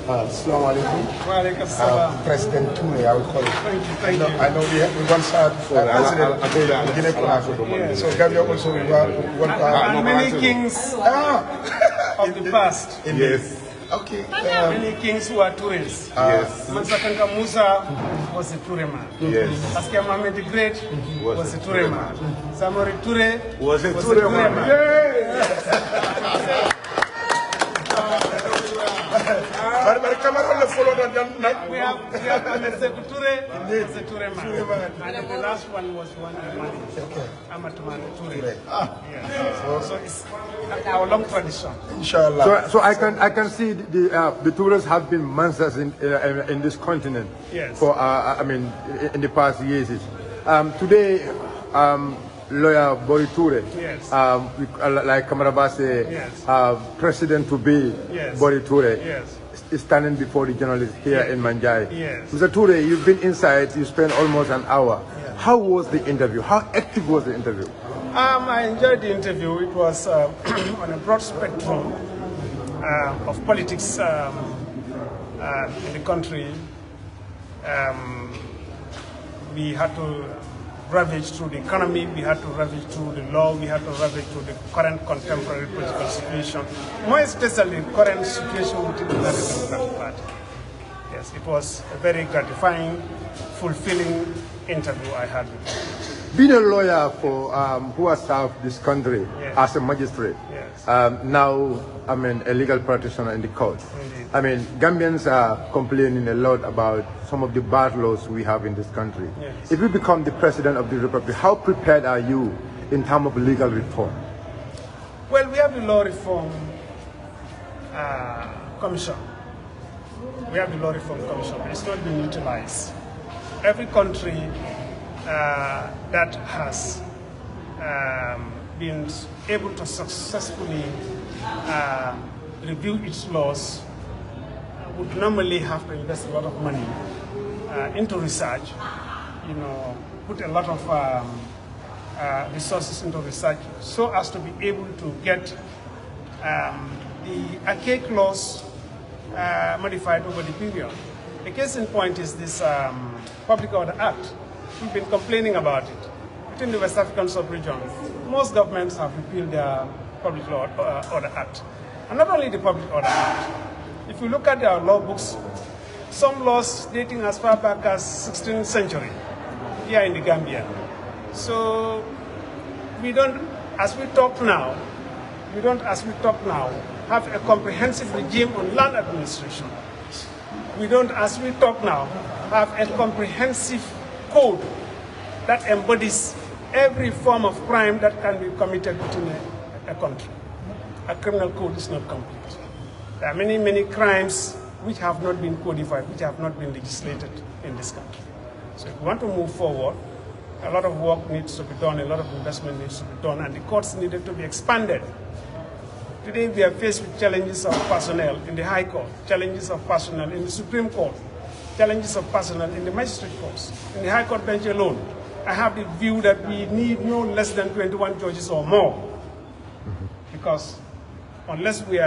Assalamu alaikum. Wa alaikum salam. President Touray, I will call it. Thank you. I know we once had President Guinea-Conakry. So Gambia also we want to have many kings of the past. Yes. Okay. Many kings who are Tourays. Yes. Mansakanka Musa was a Touré man. Yes. Askia Mohammed the Great was a Touré man. Samori Touré was a Touré man. We have Touré, was a Touré man. And the last one was one Mali. Amatumani Touré. So it's our long tradition. Inshallah. So I can see the tourists have been monsters in this continent. Yes. For in the past years. Today, Laywer Bore S Touray, yes. like Kamaraba say, yes. President to be yes. Bore S Touray. Yes. Is standing before the journalists here in Manjai. Yes. Mr. Touray, you've been inside, you spent almost an hour. Yes. How was the interview? How active was the interview? I enjoyed the interview. It was on a broad spectrum of politics in the country. We had to ravage through the economy, we had to ravage through the law, we had to ravage through the current contemporary political situation, more especially the current situation within the Democratic Party. Yes, it was a very gratifying, fulfilling interview I had with him. Being a lawyer for who has served this country yes. as a magistrate, yes. now a legal practitioner in the court. Indeed. Gambians are complaining a lot about some of the bad laws we have in this country. Yes. If you become the president of the republic, how prepared are you in terms of legal reform? Well, we have the Law Reform Commission. We have the Law Reform Commission, but it's not been utilized. Every country that has been able to successfully review its laws would normally have to invest a lot of money into research, put a lot of resources into research so as to be able to get the archaic laws modified over the period. The case in point is this Public Order Act. We've been complaining about it. Within the West African sub-region, most governments have repealed their Public Order Act. And not only the Public Order Act. If you look at our law books, some laws dating as far back as 16th century here in the Gambia. So we don't, as we talk now, have a comprehensive regime on land administration. We don't, as we talk now, have a comprehensive code that embodies every form of crime that can be committed within a country. A criminal code is not complete. There are many, many crimes which have not been codified, which have not been legislated in this country. So if we want to move forward, a lot of work needs to be done, a lot of investment needs to be done, and the courts needed to be expanded. Today we are faced with challenges of personnel in the High Court, challenges of personnel in the Supreme Court, challenges of personnel in the magistrate courts. In the High Court bench alone, I have the view that we need no less than 21 judges or more, because unless we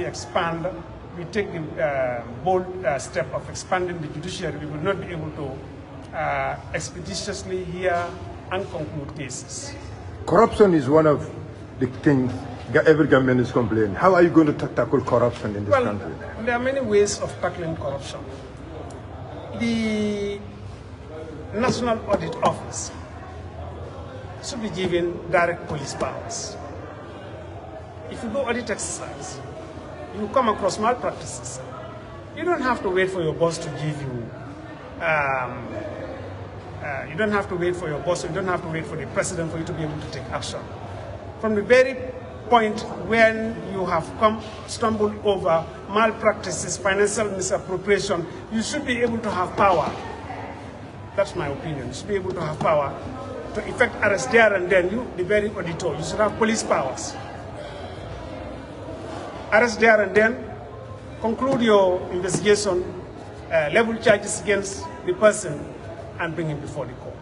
expand, we take the bold step of expanding the judiciary, we will not be able to expeditiously hear and conclude cases. Corruption is one of the things every government is complaining. How are you going to tackle corruption in this country? There are many ways of tackling corruption. The National Audit Office should be given direct police powers. If you do audit exercise, you come across malpractices. You don't have to wait for your boss to give you, you don't have to wait for your boss, you don't have to wait for the president for you to be able to take action. From the very point when you have stumbled over malpractices, financial misappropriation, you should be able to have power. That's my opinion. You should be able to have power to effect arrest there and then. You, the very auditor, you should have police powers. Arrest there and then, conclude your investigation, level charges against the person, and bring him before the court.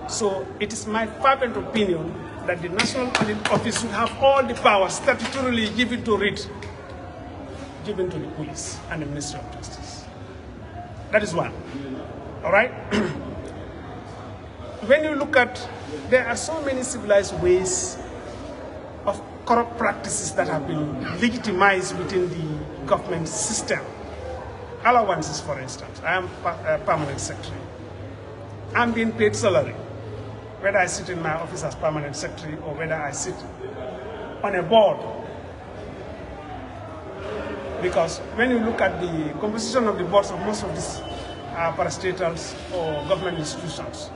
So it is my fervent opinion that the National Audit Office should have all the powers statutorily given to it given to the police and the Ministry of Justice. That is one. All right? When you look at, there are so many civilized ways of corrupt practices that have been legitimized within the government system. Allowances, for instance. I am a permanent secretary. I'm being paid salary, whether I sit in my office as permanent secretary or whether I sit on a board. Because when you look at the composition of the boards of most of these parastatals or government institutions,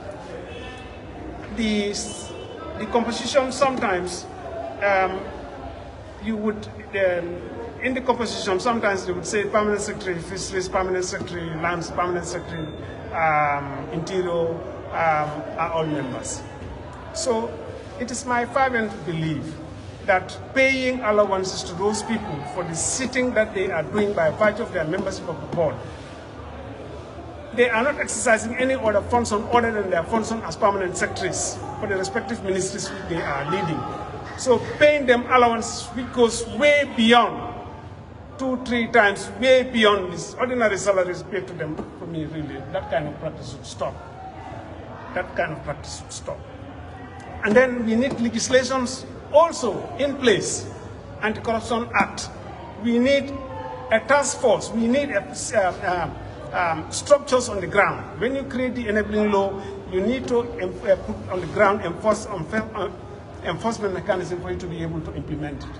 the composition sometimes you would, in the composition, sometimes they would say permanent secretary, fisheries, permanent secretary, lands, permanent secretary, interior, are all members. So it is my fervent belief that paying allowances to those people for the sitting that they are doing by virtue of their membership of the board, they are not exercising any other function other than their function as permanent secretaries for the respective ministries which they are leading. So paying them allowance which goes way beyond 2-3 times, way beyond this ordinary salaries paid to them, for me really, that kind of practice should stop. That kind of practice should stop. And then we need legislations also in place, Anti-Corruption Act. We need a task force. We need structures on the ground. When you create the enabling law, you need to put on the ground enforcement mechanism for you to be able to implement it.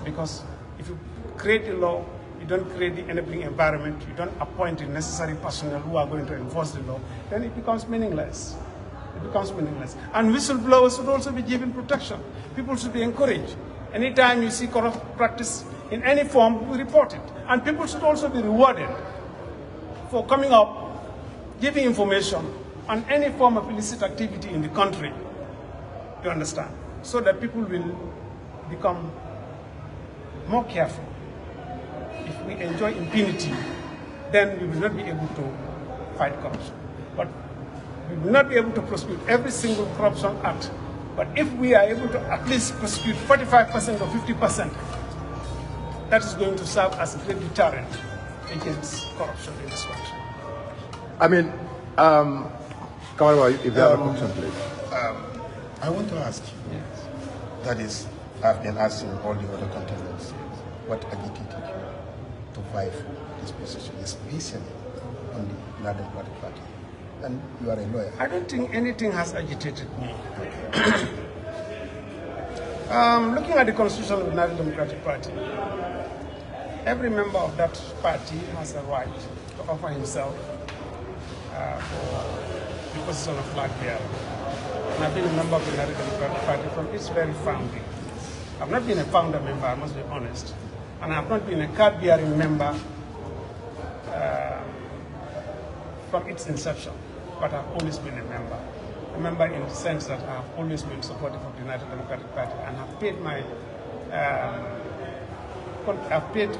Because if you create a law, you don't create the enabling environment, you don't appoint the necessary personnel who are going to enforce the law, then it becomes meaningless. It becomes meaningless. And whistleblowers should also be given protection. People should be encouraged. Anytime you see corrupt practice in any form, we report it. And people should also be rewarded for coming up, giving information on any form of illicit activity in the country, you understand, so that people will become more careful. If we enjoy impunity, then we will not be able to fight corruption. But we will not be able to prosecute every single corruption act. But if we are able to at least prosecute 45% or 50%, that is going to serve as a great deterrent against corruption in this country. I mean, if you have a question, please. I want to ask you, yes. That is, I've been asking all the other contenders, what agitated you to vie for this position, especially on the United Democratic Party? And you are a lawyer. I don't think anything has agitated me. Looking at the constitution of the United Democratic Party, every member of that party has a right to offer himself for the position of flag bearer. And I've been a member of the United Democratic Party from its very founding. I've not been a founder member, I must be honest. And I've not been a card-bearing member from its inception, but I've always been a member. A member in the sense that I've always been supportive of the United Democratic Party and have paid my I've paid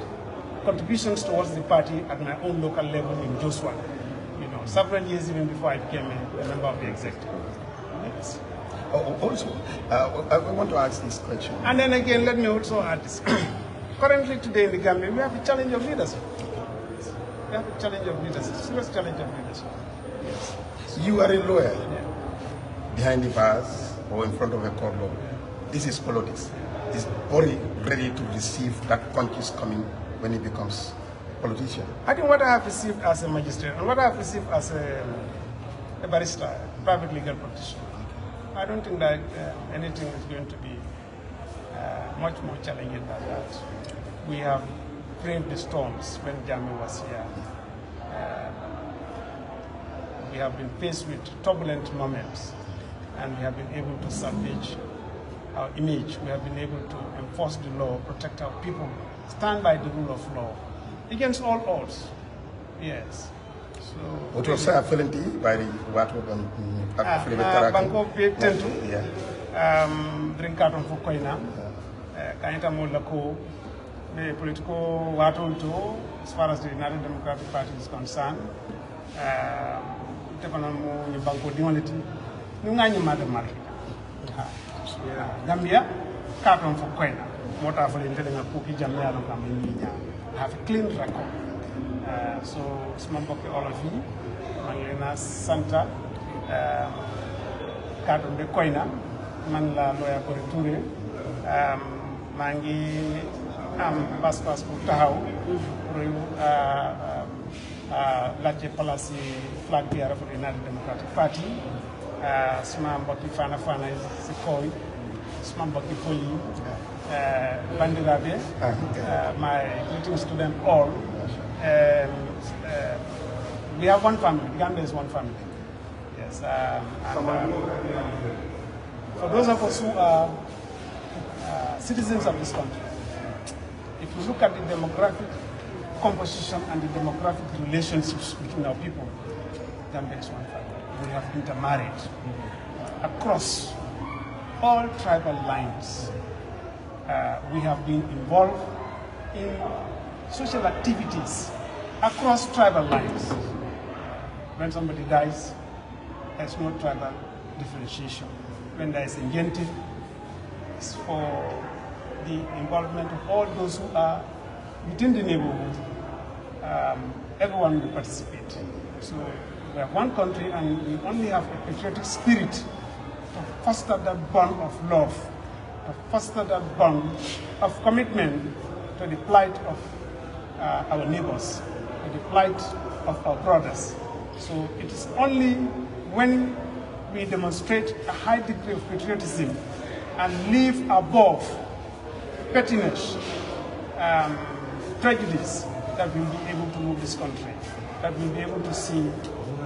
contributions towards the party at my own local level in Joshua, several years even before I became a member of the executive. Yes. Also, I want to ask this question. And then again, let me also add this. Currently today in the Gambia, we have a challenge of leadership. We have a challenge of leadership, serious challenge of leadership. Yes. You are a lawyer, behind the bars or in front of a court law. This is politics. Is body ready to receive that punch is coming when he becomes a politician? I think what I have received as a magistrate and what I have received as a barrister, a private legal practitioner, I don't think that anything is going to be much more challenging than that. We have braved the storms when Jammeh was here. We have been faced with turbulent moments, and we have been able to salvage our image. We have been able to enforce the law, protect our people, stand by the rule of law against all odds. Yes. So. What was that felony by the water Banko Tentu, drink carton for Koina, Kaita Molako, the political water as far as the United Democratic Party is concerned. Tekonamu Banko Dimonity, Nungani Madam Market. Gambia, carton for Koina. mota for intelligent cookie jamia no kam I have a clean record. So small book all of you Manglena Santa Kadum de Koina man la Laywer Bore S Touray mangi am pass pour taxaw laajte place flag bi arafu United Democratic Party suma mbokki fana si koy suma mbokki poli bandiraɓe my greetings to them all. We have one family. Gambia is one family. Yes. For those of us who are citizens of this country, if you look at the demographic composition and the demographic relationships between our people, Gambia is one family. We have intermarried across all tribal lines. We have been involved in social activities across tribal lines. When somebody dies, there's no tribal differentiation. When there is a GAM-TV, it's for the involvement of all those who are within the neighborhood. Everyone will participate. So we have one country and we only have a patriotic spirit to foster that bond of love, to foster that bond of commitment to the plight of our neighbors, to the plight of our brothers. So it is only when we demonstrate a high degree of patriotism and live above pettiness, prejudice, that we'll be able to move this country, that we'll be able to see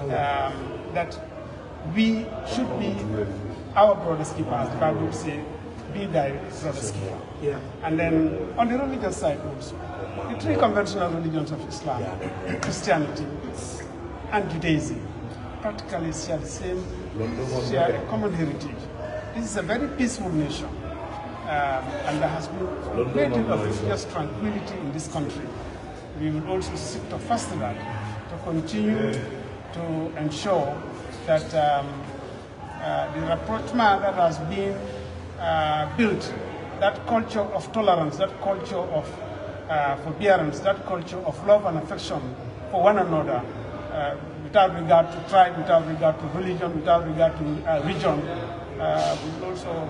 that we should be our brother's keeper, as the Bible would say, be thy brother's keeper. Yeah. And then on the religious side also, the three conventional religions of Islam, Christianity, and Judaism practically share a common heritage. This is a very peaceful nation, and there has been a great deal of religious tranquility in this country. We will also seek to foster that, to continue to ensure that the rapprochement that has been built, that culture of tolerance, that culture of forbearance, that culture of love and affection for one another, without regard to tribe, without regard to religion, without regard to region, we will also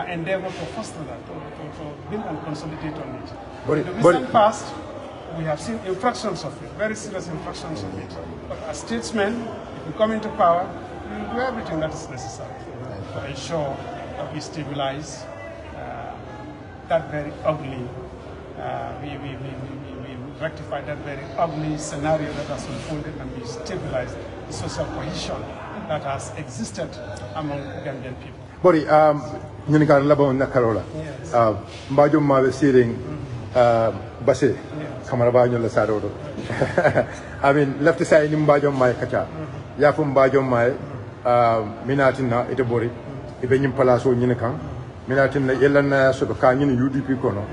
endeavor to foster that, to build and consolidate on it. In the recent past, we have seen infractions of it, very serious infractions of it. But as statesmen, if we come into power, we will do everything that is necessary to ensure that we stabilize that very ugly, we rectify that very ugly scenario that has unfolded, and we stabilize the social cohesion that has existed among Gambian people. Bori, ñu ngi labo na Karola. Mbajo mawe siring base kamara ba ñu la sarodo. I mean, left side ni mbajo mai kacha. Ya fu mbajo mai minatina ite bori. Ibe nyim palaso ñine kan. Minatina yelana so ka ñine UDP kono.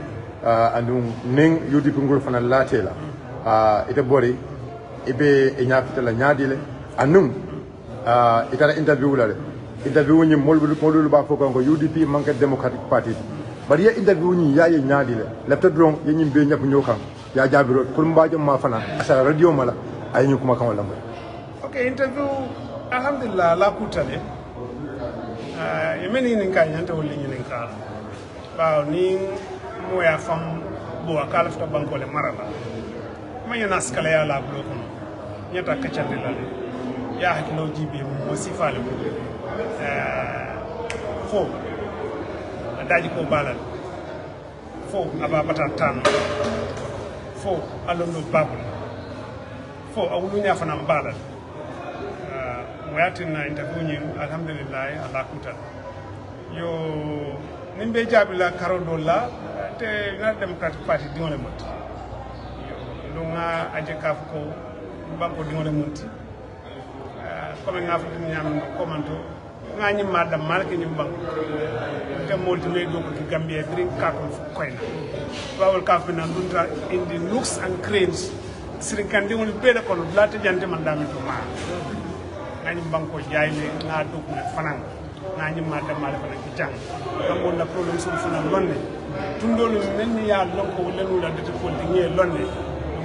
Andung ning UDP ngul fana latela. Ite bori ibe ñafita la ñadile anung itala interview la interview ni molulu ba foko ko UDP manque Democratic Party bari ya interview ni yaye ñaadile lefta dron ye ñim be ñap ñokam ya jabiro pour mbajo ma fana asa radio mala ay ñu kuma kan wala okay interview alhamdulillah la kutale yemeni ni kan ñanta wol ni kan ba ni moya fam bo akala fta banko le marala mayo naskala ya la bloko ñata kacande la ya hakilo jibe mo sifale mo fo daji ko balal fo ababata tan fo alondo babul fo awulu nya fana balal wayatina interview ni alhamdulillah ala kuta yo nimbe jabila karodo la te United Democratic Party dingole mot yo lunga aje kaf ko banko dingole monti comme nga fa ñam commento ngani madam malki ni mbang te molti me do ko Gambia bring carton koyna bawol kaf na ndunta in the nooks and crannies sirin kan dingol beda ko lati jante man dami to ma ngani mbang ko jayle na do ko fanan na nyimma da mala fa ki jang amon na problem so fana lonne tundolu menni ya lonko lenu la de ko dinge lonne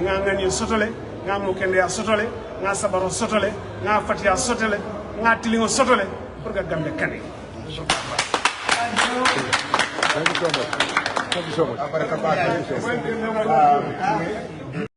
nga ngani sotole nga mo kende ya sotole nga sabaro sotole nga fatiya sotole nga tilingo sotole pour ga gambe kane Thank you so much. Thank you so much.